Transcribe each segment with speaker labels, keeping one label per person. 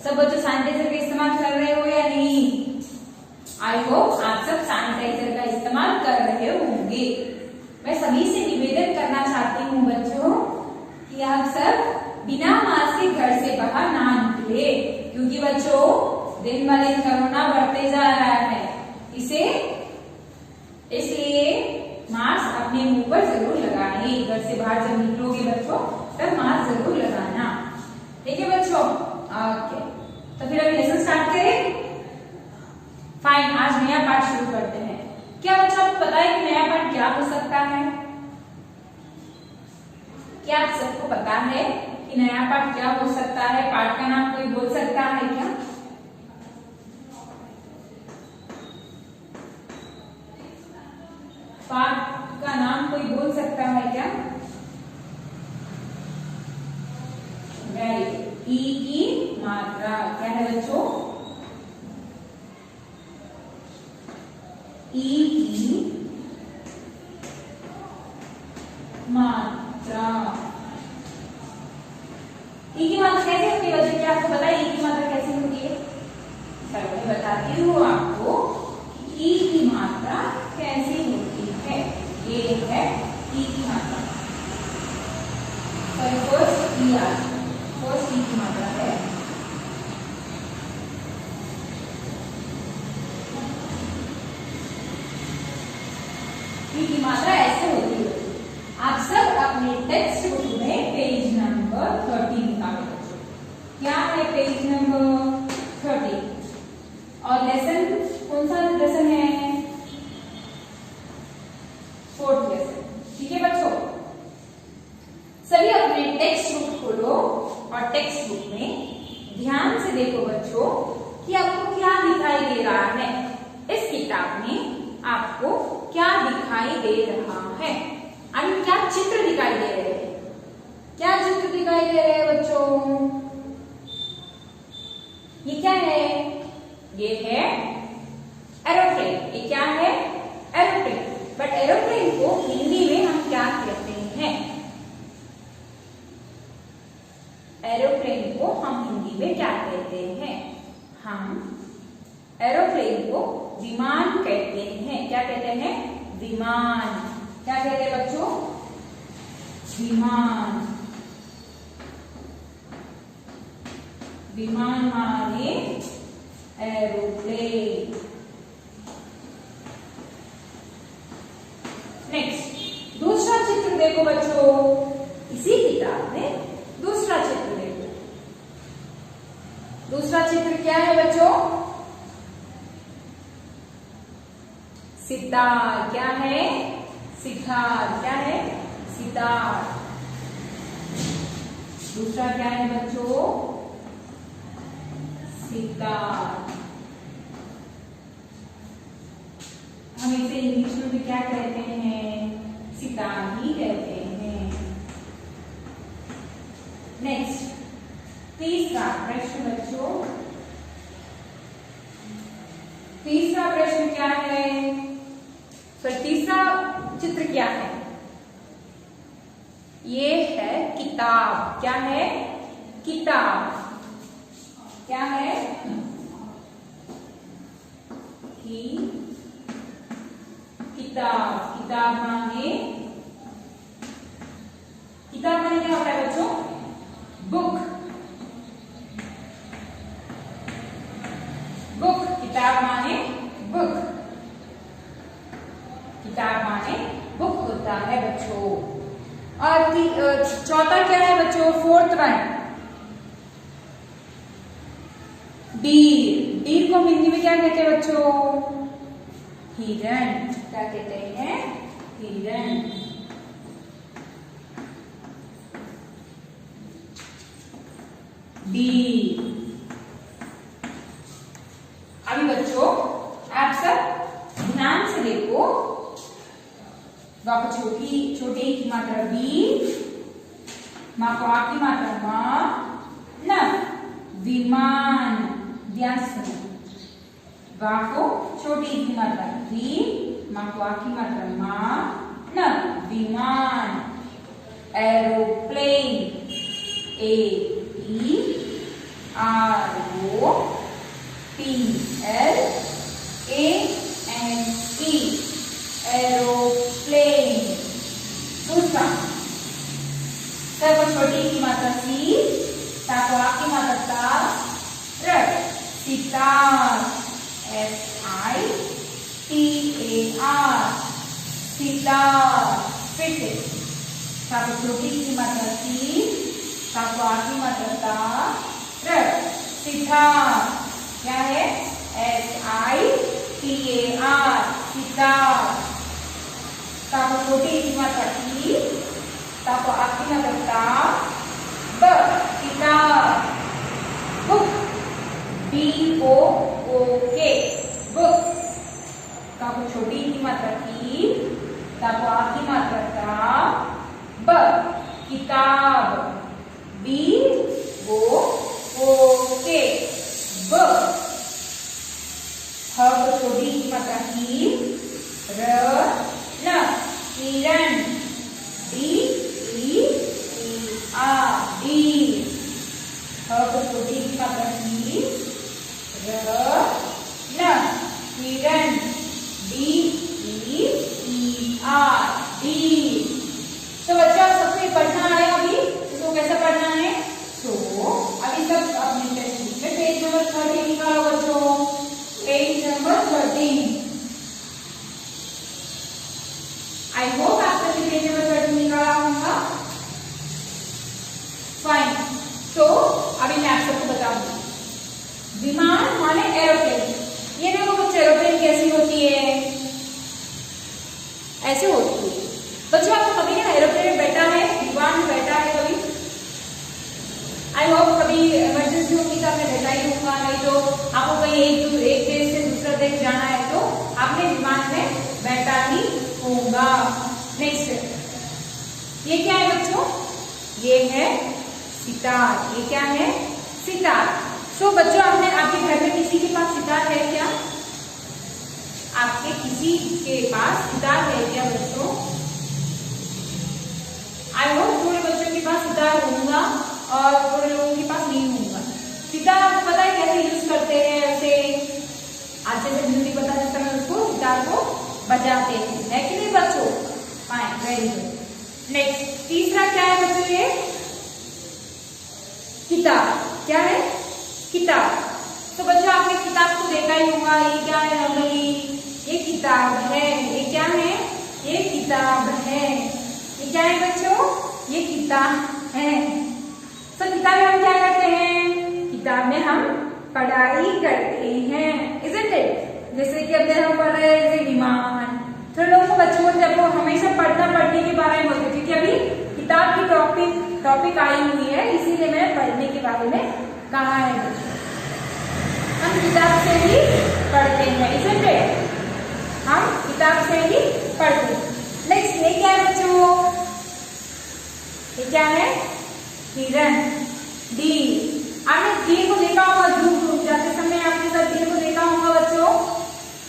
Speaker 1: सब बच्चों सैनिटाइजर का इस्तेमाल कर रहे हो या नहीं? आई होप आप सब सैनिटाइजर का इस्तेमाल कर रहे होंगे। मैं सभी से निवेदन करना चाहती हूँ बच्चों कि आप सब बिना मास्क के घर से बाहर ना निकले, क्योंकि बच्चों दिन ब दिन कोरोना बढ़ते जा रहा है। इसलिए मास्क अपने मुंह पर जरूर लगाएं। घर से बाहर जब निकलोगे बच्चों तब मास्क जरूर लगाना, ठीक है बच्चों? ओके, तो फिर अभी लेसन स्टार्ट करें। फाइन, आज नया पाठ शुरू करते हैं। क्या बच्चों आपको पता है कि नया पाठ क्या हो सकता है? क्या आप सबको पता है कि नया पाठ क्या हो सकता है? पाठ का नाम कोई बोल सकता है क्या? पाठ का नाम कोई बोल सकता है क्या? Very good. ई की मात्रा क्या है बच्चों? ई की मात्रा। ई की मात्रा कैसे होती है बच्चों? क्या आपको पता है ई की मात्रा कैसे होती है? चलो मैं बताती हूँ आपको कि ई की मात्रा कैसे होती है। ये है ई की मात्रा। फर्स्ट ई आती है, फर्स्ट ई की मात्रा है ई की मात्रा ऐसे होती है। आप सब अपने टेक्स्ट बुक में पेज नंबर 30 निकालो। क्या है पेज नंबर 30? और लेसन कौन सा लेसन है? 4th लेसन, ठीक है बच्चों? सभी अपने टेक्स्ट बुक खोलो और टेक्स्ट बुक में ध्यान से देखो बच्चों कि आपको क्या दिखाई दे रहा है। इस किताब में आपको क्या दिखाई दे रहा है? अभी क्या चित्र दिखाई दे रहे हैं? क्या चित्र दिखाई दे रहे हैं बच्चों? ये क्या है? ये है एरोप्लेन। ये क्या है? एरोप्लेन। बट एरोप्लेन को हिंदी में हम क्या कहते हैं? एरोप्लेन को हम हिंदी में क्या कहते हैं? हम एरोप्लेन को विमान कहते हैं। क्या कहते हैं? विमान। क्या कहते हैं बच्चों? विमान। विमान माने एरोप्लेन। नेक्स्ट, दूसरा चित्र देखो बच्चों। इसी किताब में दूसरा चित्र देखो। दूसरा चित्र क्या है बच्चों? सितार। क्या है? सितार। क्या है? सितार। दूसरा क्या है बच्चों? सितार। हम इसे इंग्लिश में भी क्या कहते हैं? सितार ही कहते हैं। नेक्स्ट, तीसरा प्रश्न बच्चों। तीसरा प्रश्न क्या है? तीसरा चित्र क्या है? ये है किताब। क्या है? किताब। क्या है? किताब। किताब माने क्या होता है बच्चों? बुक। बुक। किताब माने बुक। किताब माने बुक होता है बच्चों। और चौथा क्या है बच्चों? 4th one, deer. डीर को हिंदी में क्या कहते हैं बच्चों? हिरण। क्या कहते हैं? हिरण। डीर। अभी बच्चों आप सब ध्यान से देखो। छोटी छोटे की मात्रा बी, माँ को आ की मात्रा माँ, न विमान। ध्यान से वा को छोटी की मात्रा वी, माँ को आ की मात्रा माँ, न विमान। एरोप्लेन। ए ई ROPLANE, एरोप्लेन। दूसरा छोटी की मात्रा सी, ता को आ की मात्रा ता, र, सितार, SITAR, सितार। फिर से ता को छोटी की मात्रा सी, ता को आ की मात्रा ता, र, सितार। क्या है? SITAR, सितार। ता को छोटी की मात्रा की, ता को आ की मात्रा ता, ब, किताब। Book, BOOK, book. ता को छोटी की मात्रा की, ता को आ की मात्रा ता, ब, किताब। BOOK, book. ह को छोटी की मात्रा की, र, न, किरण। DEER, D. ह को छोटी की मात्रा की, र, न, किरण। DEER, D. तो बच्चों सबको ये पढ़ना आया अभी? इसको कैसे पढ़ना है? तो अभी सब अपने टेक्स्ट बुक में पेज नंबर 13 निकालो बच्चों। Page number 13। आई होप आप सभी पेज नंबर 13 निकाला होगा। फाइन। तो अभी मैं आप सबको बताऊंगी। विमान माने एरोप्लेन। ये देखो बच्चों, एरोप्लेन कैसी होती है? ऐसे होती है। बच्चों आपको कभी ना एरोप्लेन में बैठा है, विमान में बैठा है कभी? आई होप कभी इमरजेंसी होगी तो आपने बैठा ही होगा, नहीं तो आपको कहीं एक देश से दूसरा देश जाना है तो आपने विमान में बैठा ही होगा। नेक्स्ट, ये क्या है बच्चों? ये है सितार। ये क्या है? सितार। सो बच्चों आपके घर में किसी के पास सितार है क्या? आपके किसी के पास सितार है क्या बच्चों? आई होप थोड़े बच्चों के पास सितार होगा और थोड़े लोगों के पास नहीं होगा। सितार आपको पता है कैसे यूज करते हैं? ऐसे आज जैसे म्यूजिक बता देता है उसको, सितार को बजाते हैं, है कि नहीं बच्चों? Fine, very good. नेक्स्ट, तीसरा क्या है बच्चों? ये किताब। क्या है? किताब। तो बच्चों आपने किताब को देखा ही होगा। ये क्या है? नॉर्मली ये किताब है। ये क्या है? ये किताब है। ये क्या है बच्चों? ये किताब है। तो किताब में हम क्या करते हैं? किताब में हम पढ़ाई करते हैं, isn't it? जैसे कि अब हम पढ़ रहे हैं विमान। तो लोगों को बच्चों को जब वो हमेशा पढ़ने के बारे में बोलते, क्योंकि अभी किताब की टॉपिक आई हुई है, इसीलिए मैंने पढ़ने के बारे में कहा है बच्चों। हम किताब से ही पढ़ते हैं, isn't it? हम किताब से ही पढ़ते हैं। नेक्स्ट, ये क्या है बच्चों? ये क्या है? हिरन। डी। आपने डी को देखा होगा, धूप जाते समय आपने सब डी को देखा होगा बच्चों।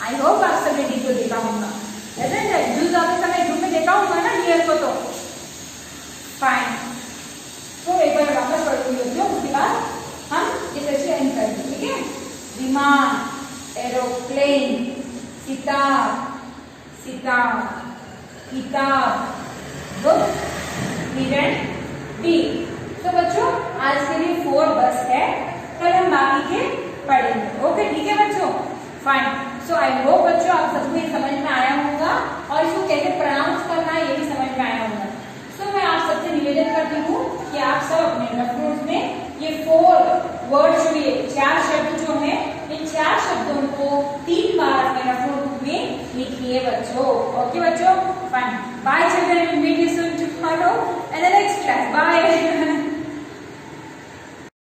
Speaker 1: आई होप आप सबने डी को देखा होगा। धूप जाते समय धूप में देखा होगा ना डियर को। तो फाइन। तो एक बार वापस पढ़ूंगी बच्चों, उसके बाद हम इस अच्छे एंड करेंगे, ठीक है? विमान, एरोप्लेन, सितार, किताब, बुक, हिरन, डी। तो बच्चों आज के लिए 4 बस है, कल हम बाकी के पढ़ेंगे। ओके, ठीक है बच्चों? फाइन। सो आई होप बच्चों आप सबको ये समझ में आया होगा और इसको कैसे प्रोनाउंस करना है ये भी समझ में आया होगा। सो मैं आप सबसे निवेदन करती हूँ कि आप सब अपने रफ नोट्स में ये 4 वर्ड जो ये 4 शब्द जो है, इन 4 शब्दों को 3 बार अपने रफ नोट में लिखिए बच्चों। ओके बच्चों? Fine. Bye children, meet you soon tomorrow and the next class. Bye.